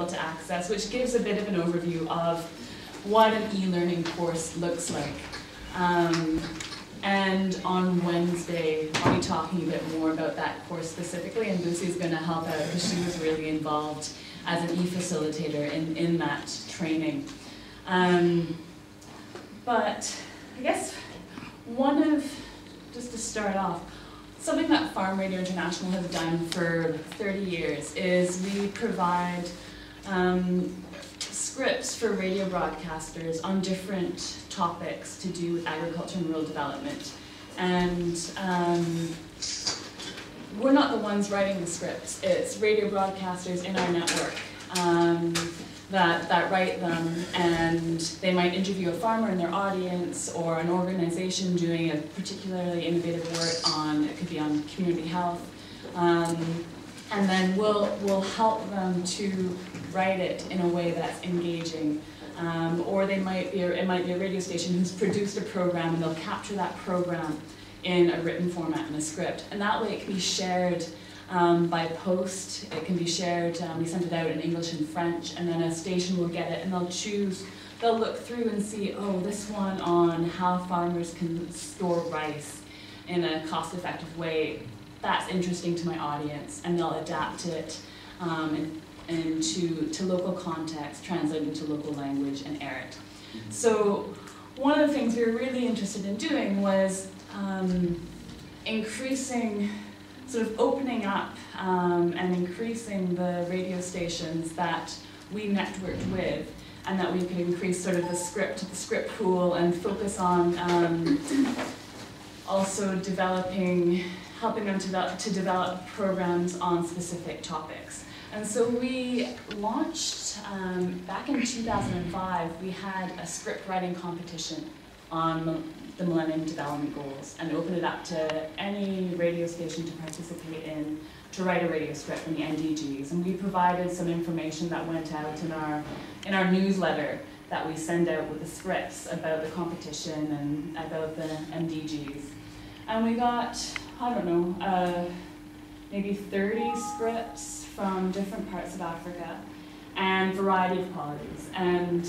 to access, which gives a bit of an overview of what an e-learning course looks like. And on Wednesday, I'll be talking a bit more about that course specifically, and Lucy's going to help out because she was really involved as an e-facilitator in that training. But I guess just to start off, something that Farm Radio International has done for 30 years is we provide scripts for radio broadcasters on different topics to do with agriculture and rural development. And we're not the ones writing the scripts, it's radio broadcasters in our network that write them, and they might interview a farmer in their audience or an organization doing a particularly innovative work on, it could be on community health, and then we'll help them to write it in a way that's engaging. Or it might be a radio station who's produced a program, and they'll capture that program in a written format in a script. And that way it can be shared by post. It can be shared, we send it out in English and French, and then a station will get it, and they'll look through and see, oh, this one on how farmers can store rice in a cost-effective way, that's interesting to my audience, and they'll adapt it and to local context, translate into local language, and air it. So one of the things we were really interested in doing was sort of opening up and increasing the radio stations that we networked with, and that we could increase sort of the script pool and focus on also helping them to develop programs on specific topics. And so we launched, back in 2005, we had a script writing competition on the Millennium Development Goals, and opened it up to any radio station to participate in, to write a radio script on the MDGs. And we provided some information that went out in our newsletter that we send out with the scripts about the competition and about the MDGs. And we got, I don't know, maybe 30 scripts from different parts of Africa, and variety of qualities. And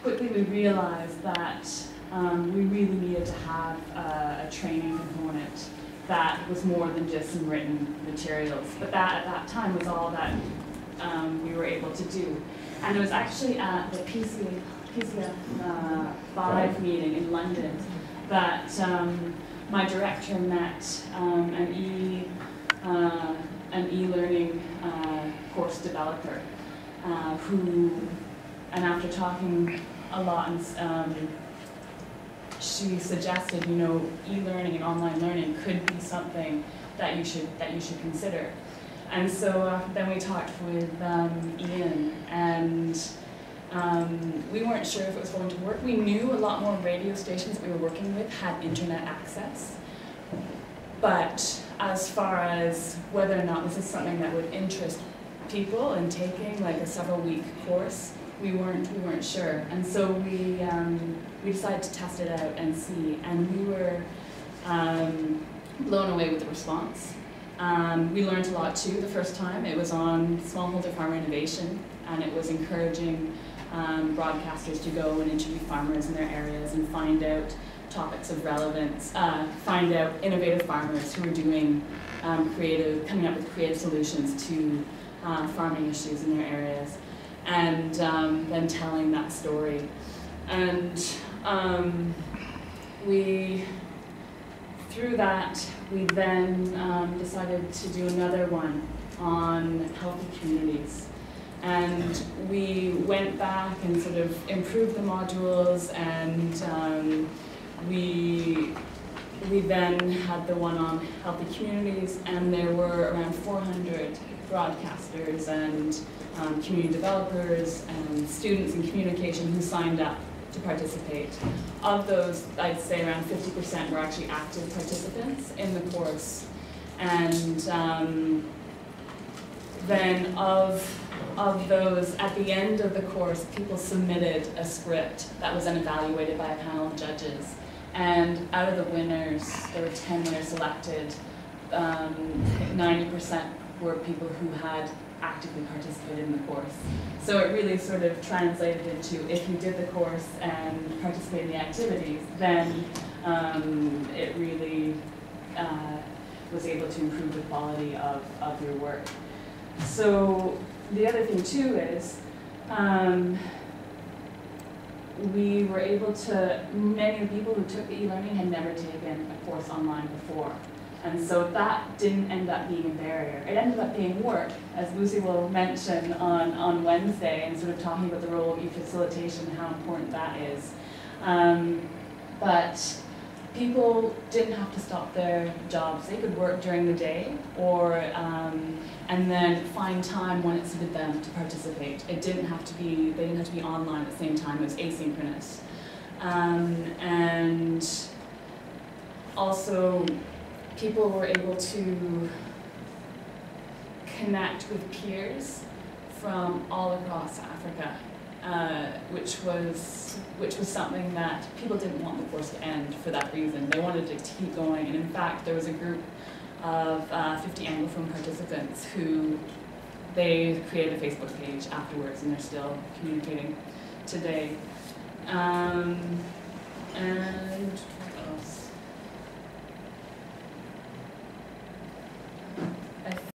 quickly we realized that we really needed to have a training component that was more than just some written materials. But that, at that time, was all that we were able to do. And it was actually at the PCF 5 meeting in London that my director met an e-learning course developer and after talking a lot, she suggested, e-learning and online learning could be something that you should consider. And so then we talked with Ian, and we weren't sure if it was going to work. We knew a lot more radio stations that we were working with had internet access, but as far as whether or not this is something that would interest people in taking like a several-week course, we weren't sure. And so we decided to test it out and see, and we were blown away with the response. We learned a lot too the first time. It was on smallholder farmer innovation, and it was encouraging broadcasters to go and interview farmers in their areas and find out topics of relevance, find out innovative farmers who are doing coming up with creative solutions to farming issues in their areas, and then telling that story. And through that, we then decided to do another one on healthy communities. And we went back and sort of improved the modules, and we then had the one on healthy communities, and there were around 400 broadcasters and community developers and students in communication who signed up to participate. Of those, I'd say around 50% were actually active participants in the course. And then of those, at the end of the course, people submitted a script that was then evaluated by a panel of judges. And out of the winners, there were 10 winners selected. 90% were people who had actively participated in the course. So it really sort of translated into, if you did the course and participated in the activities, then it really was able to improve the quality of your work. So the other thing too is, we were able to, many of the people who took the e-learning had never taken a course online before. And so that didn't end up being a barrier. It ended up being work, as Lucy will mention on Wednesday, and sort of talking about the role of e-facilitation and how important that is. But people didn't have to stop their jobs. They could work during the day, or and then find time when it suited them to participate. It didn't have to be, they didn't have to be online at the same time. It was asynchronous. And also, people were able to connect with peers from all across Africa, which was something that people didn't want the course to end for that reason. They wanted it to keep going, and in fact, there was a group of 50 Anglophone participants who they created a Facebook page afterwards, and they're still communicating today.